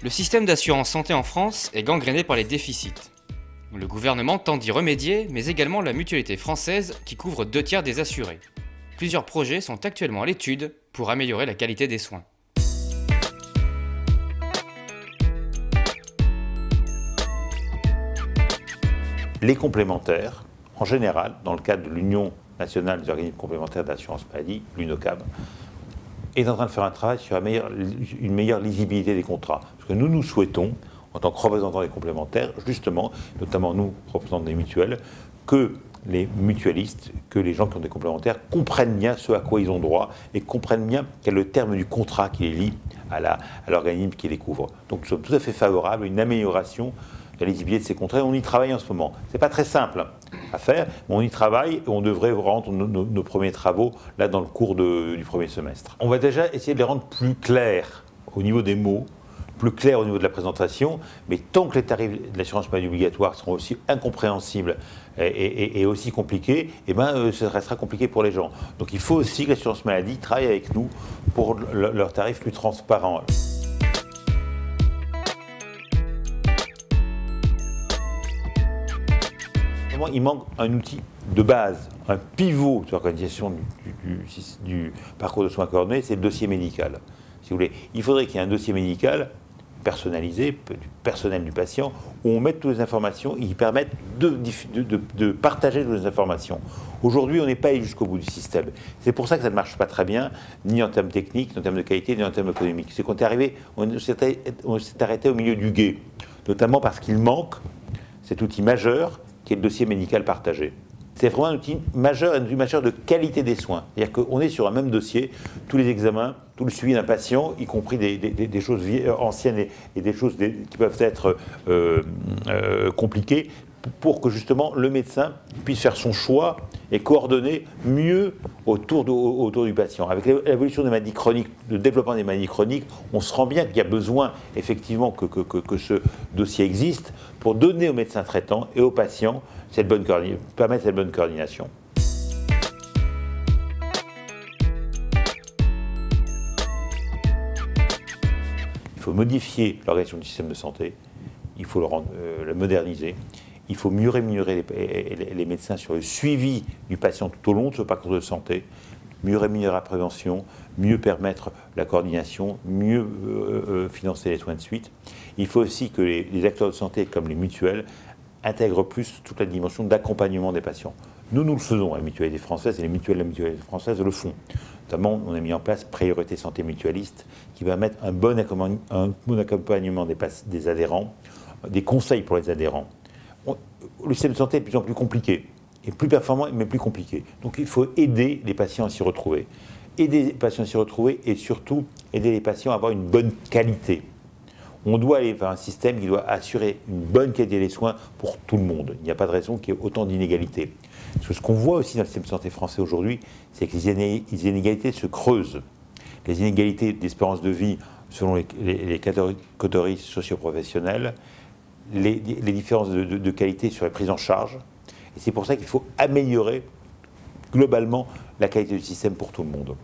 Le système d'assurance santé en France est gangréné par les déficits. Le gouvernement tente d'y remédier, mais également la mutualité française qui couvre 2/3 des assurés. Plusieurs projets sont actuellement à l'étude pour améliorer la qualité des soins. Les complémentaires, en général, dans le cadre de l'Union nationale des organismes complémentaires d'assurance maladie, l'UNOCAM, est en train de faire un travail sur une meilleure lisibilité des contrats. Parce que nous souhaitons, en tant que représentants des complémentaires, justement, notamment nous, représentants des mutuelles, que les mutualistes, que les gens qui ont des complémentaires comprennent bien ce à quoi ils ont droit et comprennent bien quel est le terme du contrat qui les lie à l'organisme qui les couvre. Donc nous sommes tout à fait favorables à une amélioration de la lisibilité de ces contrats. On y travaille en ce moment. Ce n'est pas très simple à faire, mais on y travaille et on devrait rendre nos premiers travaux là dans le cours du premier semestre. On va déjà essayer de les rendre plus clairs au niveau des mots, plus clairs au niveau de la présentation, mais tant que les tarifs de l'assurance maladie obligatoire seront aussi incompréhensibles et aussi compliqués, eh ben, ça restera compliqué pour les gens. Donc il faut aussi que l'assurance maladie travaille avec nous pour leurs tarifs plus transparents. Il manque un outil de base, un pivot de l'organisation du parcours de soins coordonnés, c'est le dossier médical. Si vous voulez, il faudrait qu'il y ait un dossier médical personnalisé, personnel du patient, où on mette toutes les informations et qui permettent de partager toutes les informations. Aujourd'hui, on n'est pas allé jusqu'au bout du système. C'est pour ça que ça ne marche pas très bien, ni en termes techniques, ni en termes de qualité, ni en termes économiques. C'est qu'on est arrivé, on s'est arrêté au milieu du gué, notamment parce qu'il manque cet outil majeur qui est le dossier médical partagé. C'est vraiment un outil majeur de qualité des soins. C'est-à-dire qu'on est sur un même dossier, tous les examens, tout le suivi d'un patient, y compris des choses anciennes et des choses qui peuvent être compliquées, pour que justement le médecin puisse faire son choix et coordonner mieux autour du patient. Avec l'évolution des maladies chroniques, le développement des maladies chroniques, on se rend bien qu'il y a besoin effectivement que ce dossier existe pour donner aux médecins traitants et aux patients permettre cette bonne coordination. Il faut modifier l'organisation du système de santé, il faut le moderniser. Il faut mieux rémunérer les médecins sur le suivi du patient tout au long de ce parcours de santé, mieux rémunérer la prévention, mieux permettre la coordination, mieux financer les soins de suite. Il faut aussi que les acteurs de santé, comme les mutuelles, intègrent plus toute la dimension d'accompagnement des patients. Nous le faisons à la mutualité française et les mutuelles de la mutualité française le font. Notamment, on a mis en place Priorité Santé Mutualiste qui va mettre un bon accompagnement des adhérents, des conseils pour les adhérents. Le système de santé est de plus en plus compliqué, et plus performant, mais plus compliqué. Donc il faut aider les patients à s'y retrouver. Aider les patients à s'y retrouver et surtout aider les patients à avoir une bonne qualité. On doit aller vers un système qui doit assurer une bonne qualité des soins pour tout le monde. Il n'y a pas de raison qu'il y ait autant d'inégalités. Parce que ce qu'on voit aussi dans le système de santé français aujourd'hui, c'est que les inégalités se creusent. Les inégalités d'espérance de vie selon les catégories socio-professionnelles, les différences de qualité sur la prise en charge. Et c'est pour ça qu'il faut améliorer globalement la qualité du système pour tout le monde.